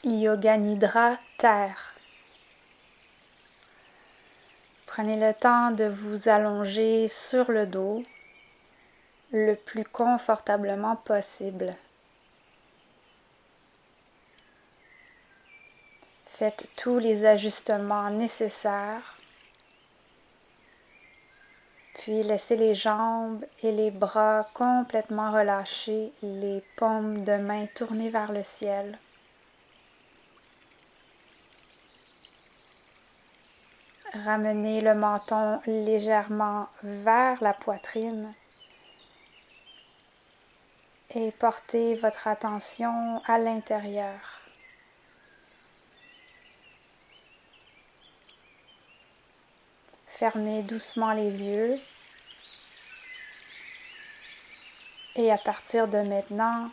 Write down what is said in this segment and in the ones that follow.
Yoga Nidra Terre. Prenez le temps de vous allonger sur le dos le plus confortablement possible. Faites tous les ajustements nécessaires, puis laissez les jambes et les bras complètement relâchés, les paumes de main tournées vers le ciel. Ramenez le menton légèrement vers la poitrine et portez votre attention à l'intérieur. Fermez doucement les yeux et à partir de maintenant,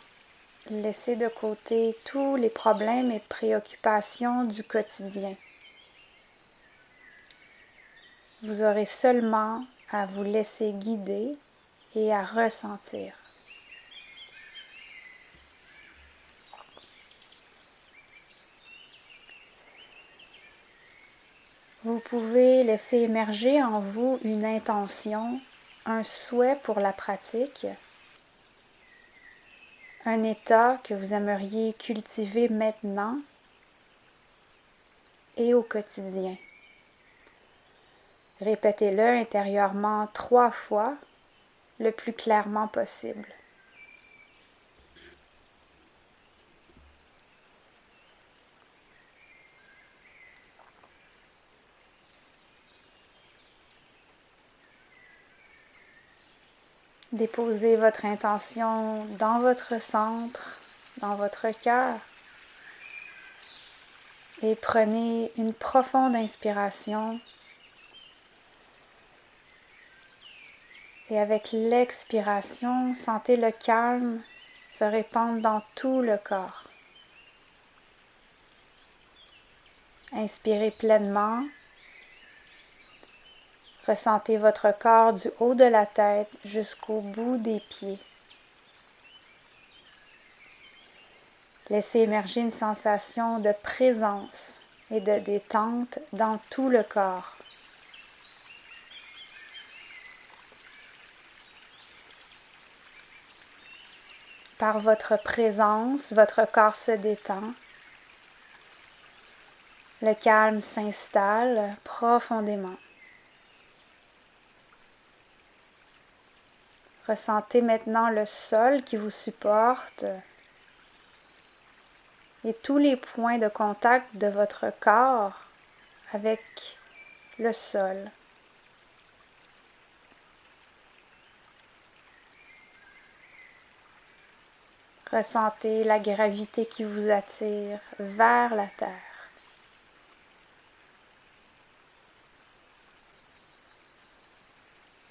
laissez de côté tous les problèmes et préoccupations du quotidien. Vous aurez seulement à vous laisser guider et à ressentir. Vous pouvez laisser émerger en vous une intention, un souhait pour la pratique, un état que vous aimeriez cultiver maintenant et au quotidien. Répétez-le intérieurement 3 fois, le plus clairement possible. Déposez votre intention dans votre centre, dans votre cœur et prenez une profonde inspiration et avec l'expiration, sentez le calme se répandre dans tout le corps. Inspirez pleinement. Ressentez votre corps du haut de la tête jusqu'au bout des pieds. Laissez émerger une sensation de présence et de détente dans tout le corps. Par votre présence, votre corps se détend. Le calme s'installe profondément. Ressentez maintenant le sol qui vous supporte et tous les points de contact de votre corps avec le sol. Ressentez la gravité qui vous attire vers la terre.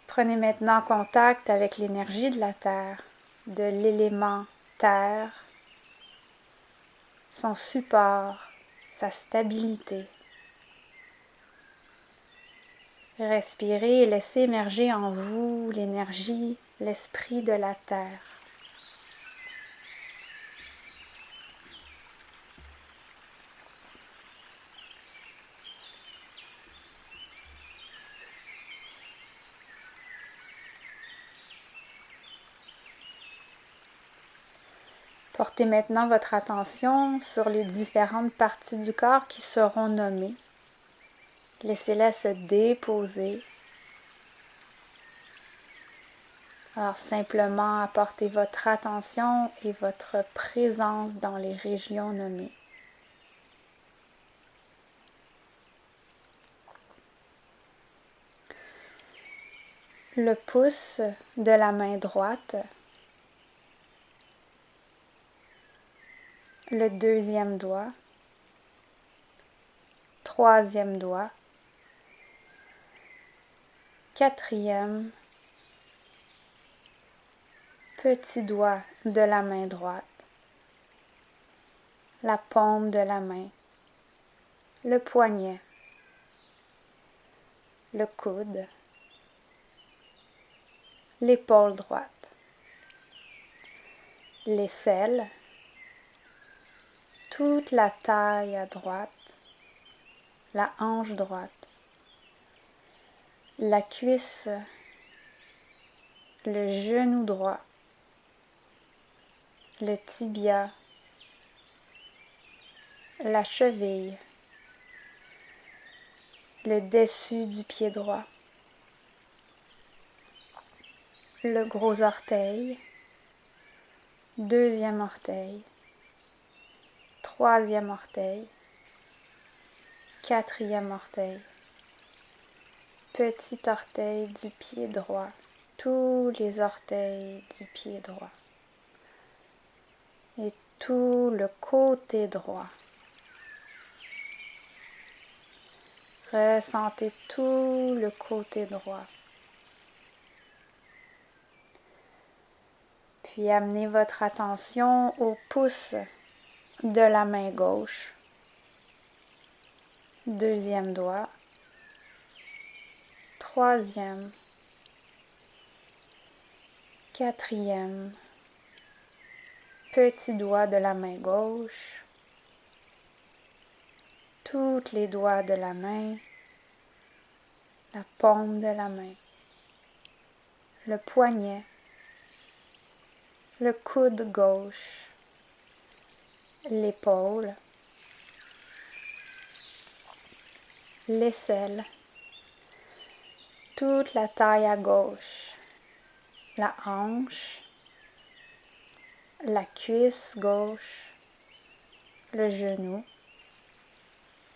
Prenez maintenant contact avec l'énergie de la terre, de l'élément terre, son support, sa stabilité. Respirez et laissez émerger en vous l'énergie, l'esprit de la terre. Portez maintenant votre attention sur les différentes parties du corps qui seront nommées. Laissez-les se déposer. Alors simplement apportez votre attention et votre présence dans les régions nommées. Le pouce de la main droite, le deuxième doigt, troisième doigt, quatrième, petit doigt de la main droite, la paume de la main, le poignet, le coude, l'épaule droite, l'aisselle, toute la taille à droite, la hanche droite, la cuisse, le genou droit, le tibia, la cheville, le dessus du pied droit, le gros orteil, deuxième orteil, troisième orteil, quatrième orteil, petit orteil du pied droit, tous les orteils du pied droit et tout le côté droit. Ressentez tout le côté droit. Puis amenez votre attention au pouce de la main gauche. Deuxième doigt. Troisième. Quatrième. Petit doigt de la main gauche. Tous les doigts de la main. La paume de la main. Le poignet. Le coude gauche. L'épaule. L'aisselle. Toute la taille à gauche. La hanche. La cuisse gauche. Le genou.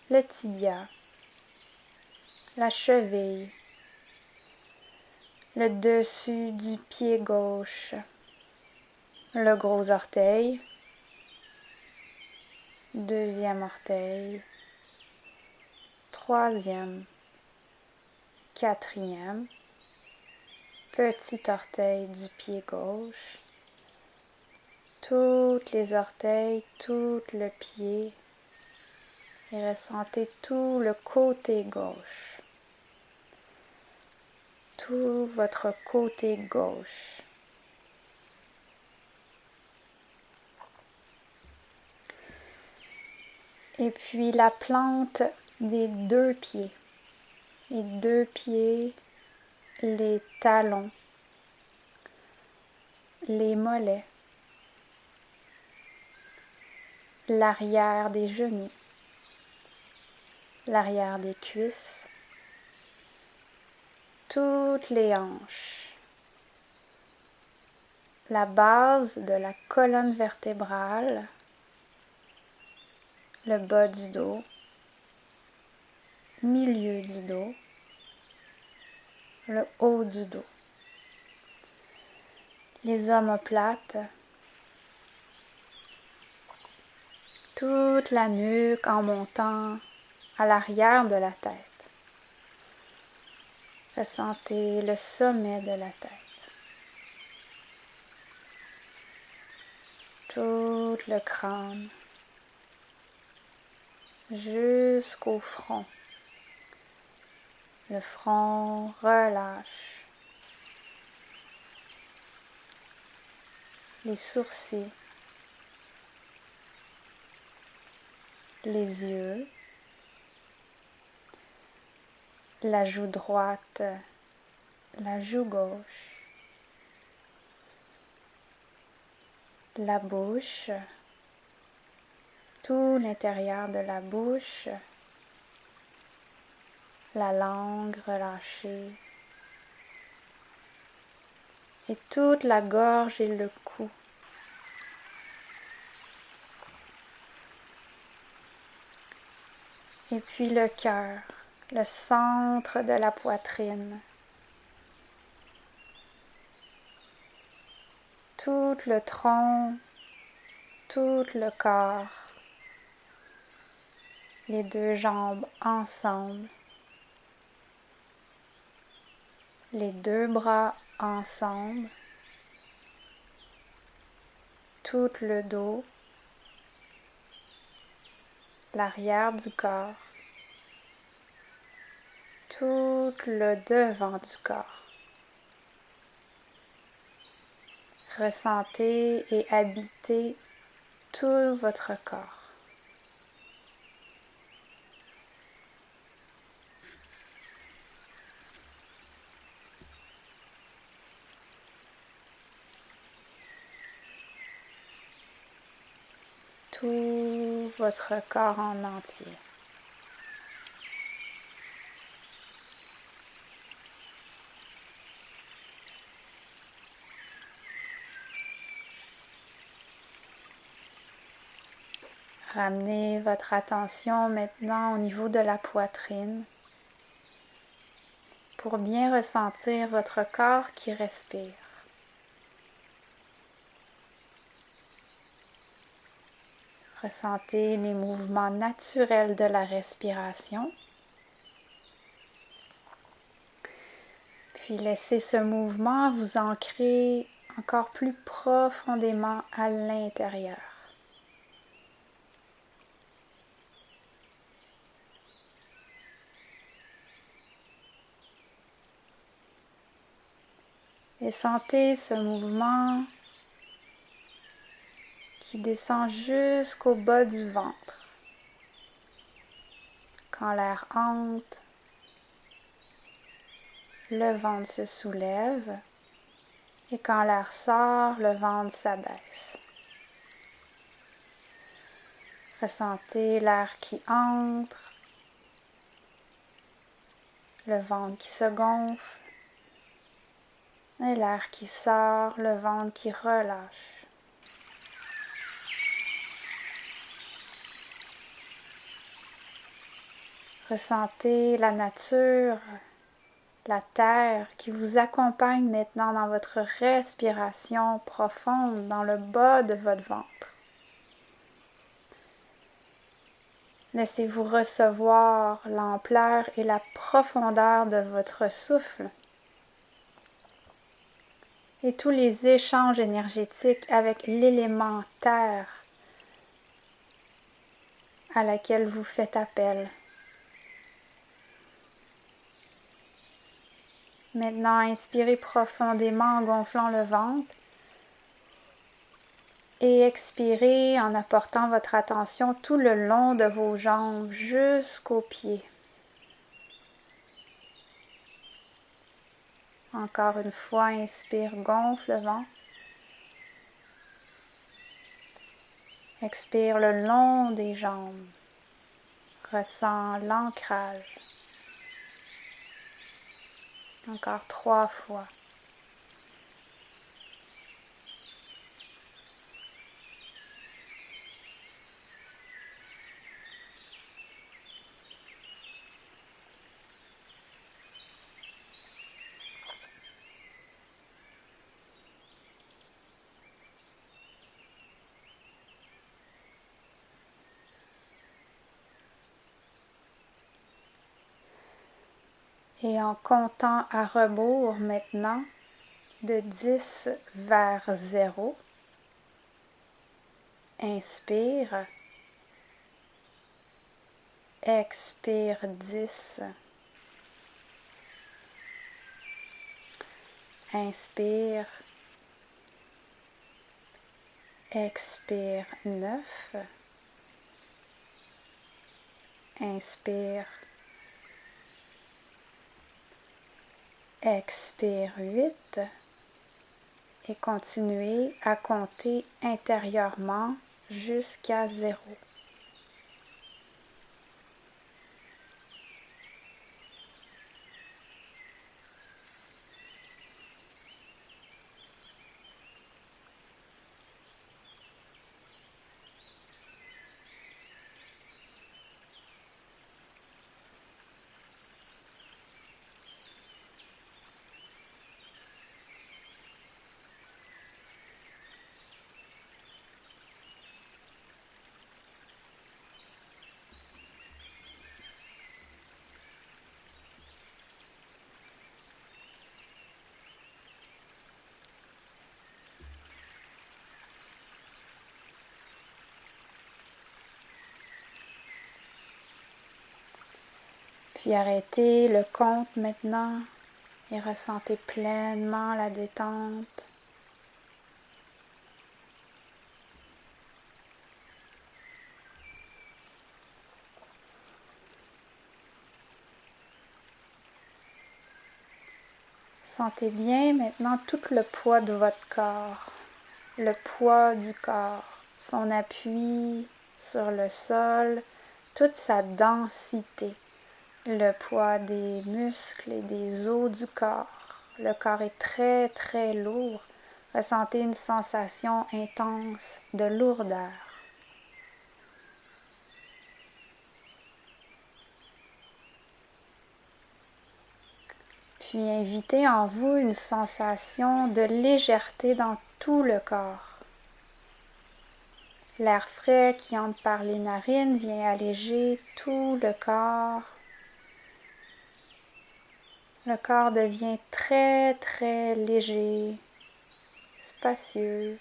Le tibia. La cheville. Le dessus du pied gauche. Le gros orteil. Deuxième orteil. Troisième. Quatrième. Petit orteil du pied gauche. Toutes les orteils, tout le pied. Et ressentez tout le côté gauche. Tout votre côté gauche. Et puis la plante des deux pieds. Les deux pieds, les talons, les mollets, l'arrière des genoux, l'arrière des cuisses, toutes les hanches, la base de la colonne vertébrale, le bas du dos, milieu du dos, le haut du dos, les omoplates, toute la nuque en montant à l'arrière de la tête. Ressentez le sommet de la tête. Tout le crâne jusqu'au front. Le front relâche. Les sourcils. Les yeux. La joue droite. La joue gauche. La bouche. Tout l'intérieur de la bouche. La langue relâchée. Et toute la gorge et le cou. Et puis le cœur, le centre de la poitrine. Tout le tronc, tout le corps. Les deux jambes ensemble. Les deux bras ensemble. Tout le dos. L'arrière du corps. Tout le devant du corps. Ressentez et habitez tout votre corps. tout votre corps en entier. Ramenez votre attention maintenant au niveau de la poitrine pour bien ressentir votre corps qui respire. Ressentez les mouvements naturels de la respiration. Puis laissez ce mouvement vous ancrer encore plus profondément à l'intérieur. Et sentez ce mouvement qui descend jusqu'au bas du ventre. Quand l'air entre, le ventre se soulève et quand l'air sort, le ventre s'abaisse. Ressentez l'air qui entre, le ventre qui se gonfle et l'air qui sort, le ventre qui relâche. Ressentez la nature, la terre qui vous accompagne maintenant dans votre respiration profonde dans le bas de votre ventre. Laissez-vous recevoir l'ampleur et la profondeur de votre souffle et tous les échanges énergétiques avec l'élément terre à laquelle vous faites appel. Maintenant, inspirez profondément en gonflant le ventre et expirez en apportant votre attention tout le long de vos jambes jusqu'aux pieds. Encore une fois, inspire, gonfle le ventre. Expire le long des jambes. Ressens l'ancrage. Encore 3 fois. Et en comptant à rebours maintenant, de 10 vers 0, inspire, expire 10, inspire, expire 9, inspire, expire 8 et continuez à compter intérieurement jusqu'à 0. Puis arrêtez le compte maintenant et ressentez pleinement la détente. Sentez bien maintenant tout le poids de votre corps, le poids du corps son appui sur le sol, toute sa densité, le poids des muscles et des os du corps. Le corps est très très lourd. Ressentez une sensation intense de lourdeur. Puis invitez en vous une sensation de légèreté dans tout le corps. L'air frais qui entre par les narines vient alléger tout le corps. Le corps devient très très léger, spacieux.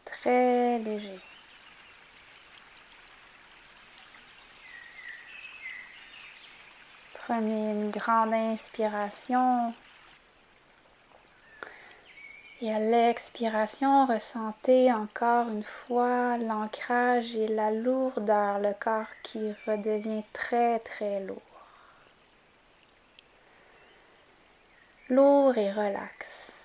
Très léger. Prenez une grande inspiration et à l'expiration, ressentez encore une fois l'ancrage et la lourdeur, le corps qui redevient très très lourd. Lourd et relax.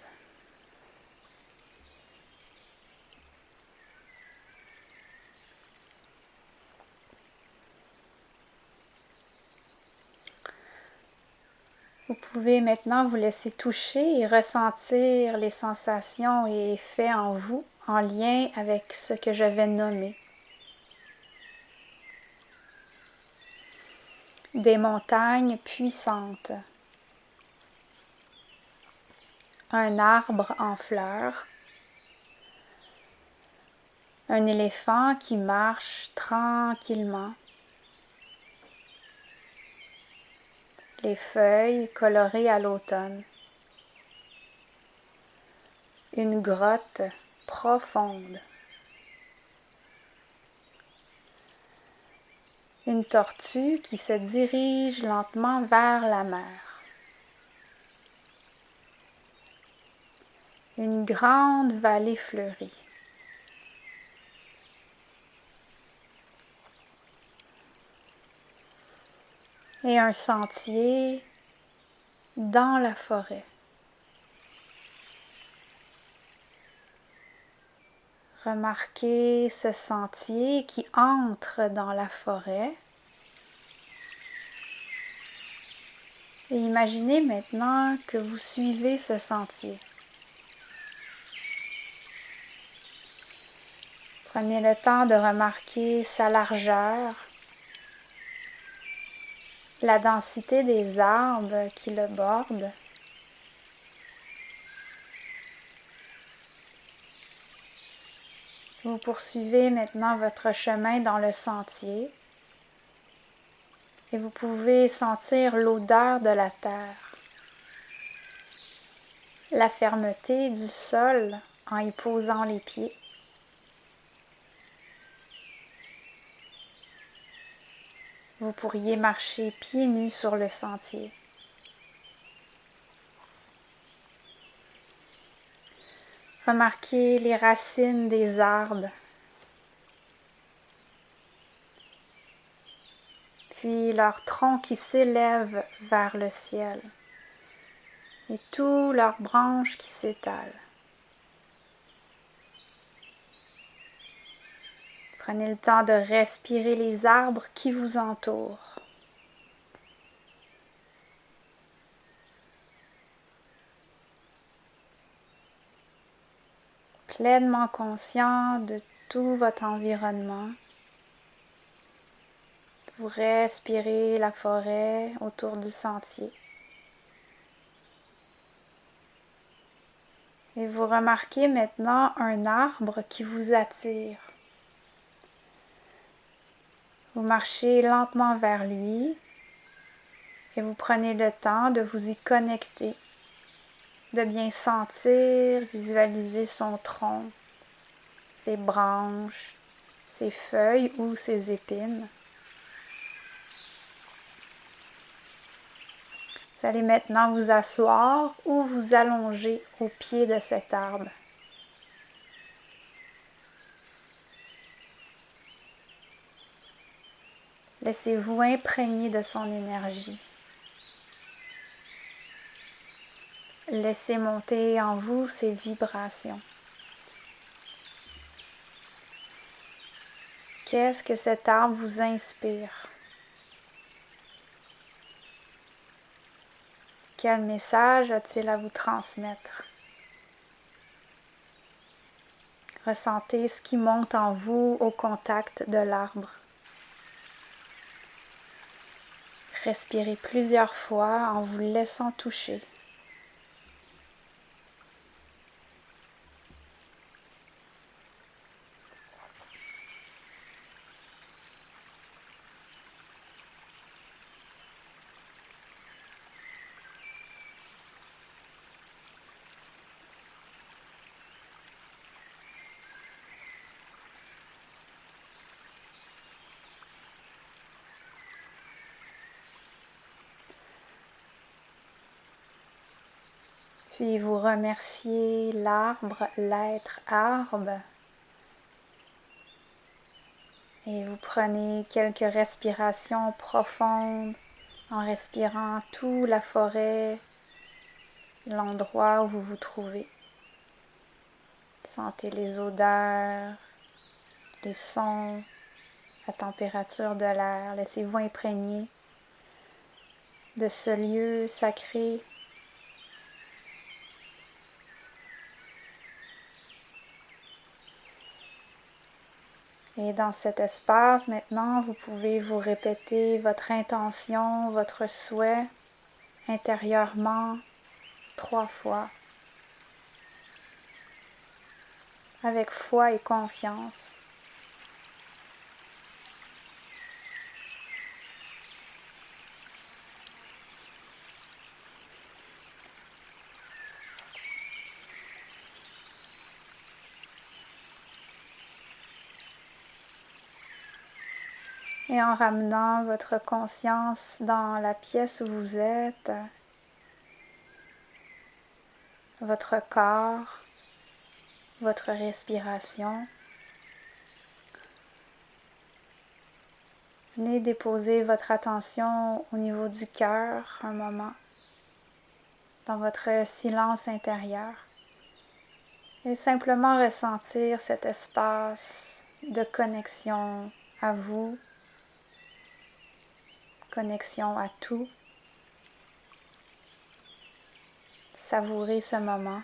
Vous pouvez maintenant vous laisser toucher et ressentir les sensations et effets en vous en lien avec ce que je vais nommer. Des montagnes puissantes. Un arbre en fleurs. Un éléphant qui marche tranquillement. Les feuilles colorées à l'automne. Une grotte profonde. Une tortue qui se dirige lentement vers la mer. Une grande vallée fleurie. Et un sentier dans la forêt. Remarquez ce sentier qui entre dans la forêt. Et imaginez maintenant que vous suivez ce sentier. Prenez le temps de remarquer sa largeur, la densité des arbres qui le bordent. Vous poursuivez maintenant votre chemin dans le sentier et vous pouvez sentir l'odeur de la terre, la fermeté du sol en y posant les pieds. Vous pourriez marcher pieds nus sur le sentier. Remarquez les racines des arbres, puis leurs troncs qui s'élèvent vers le ciel et toutes leurs branches qui s'étalent. Prenez le temps de respirer les arbres qui vous entourent. Pleinement conscient de tout votre environnement. Vous respirez la forêt autour du sentier. Et vous remarquez maintenant un arbre qui vous attire. Vous marchez lentement vers lui et vous prenez le temps de vous y connecter, de bien sentir, visualiser son tronc, ses branches, ses feuilles ou ses épines. Vous allez maintenant vous asseoir ou vous allonger au pied de cet arbre. Laissez-vous imprégner de son énergie. laissez monter en vous ces vibrations. Qu'est-ce que cet arbre vous inspire? Quel message a-t-il à vous transmettre? Ressentez ce qui monte en vous au contact de l'arbre. Respirez plusieurs fois en vous laissant toucher. Puis vous remerciez l'arbre, l'être arbre. Et vous prenez quelques respirations profondes en respirant toute la forêt, l'endroit où vous vous trouvez. Sentez les odeurs, les sons, la température de l'air. Laissez-vous imprégner de ce lieu sacré. Et dans cet espace, maintenant, vous pouvez vous répéter votre intention, votre souhait intérieurement 3 fois, avec foi et confiance. Et en ramenant votre conscience dans la pièce où vous êtes, votre corps, votre respiration, venez déposer votre attention au niveau du cœur un moment, dans votre silence intérieur, et simplement ressentir cet espace de connexion à vous, connexion à tout. Savourez ce moment.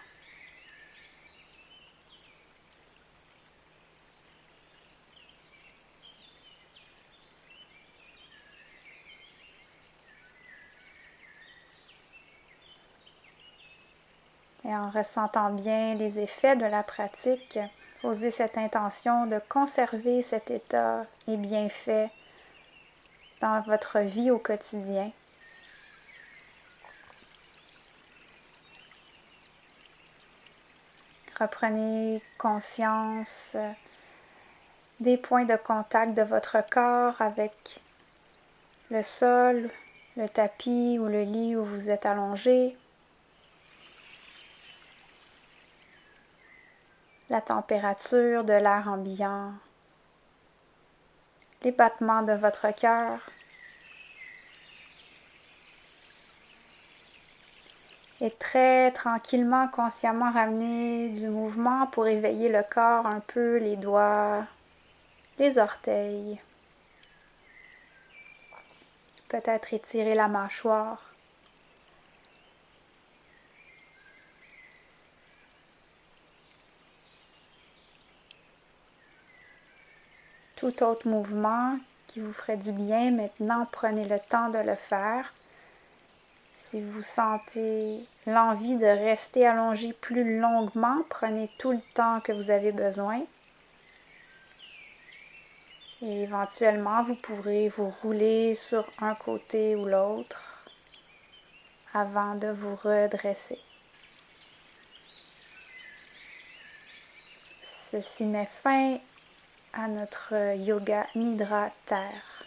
Et en ressentant bien les effets de la pratique, posez cette intention de conserver cet état et bienfaits dans votre vie au quotidien. Reprenez conscience des points de contact de votre corps avec le sol, le tapis ou le lit où vous êtes allongé, la température de l'air ambiant, les battements de votre cœur. Et très tranquillement, consciemment ramener du mouvement pour éveiller le corps un peu, les doigts, les orteils. Peut-être étirer la mâchoire. Tout autre mouvement qui vous ferait du bien, maintenant prenez le temps de le faire. Si vous sentez l'envie de rester allongé plus longuement, prenez tout le temps que vous avez besoin. Et éventuellement, vous pourrez vous rouler sur un côté ou l'autre avant de vous redresser. Ceci met fin à notre yoga Nidra Terre.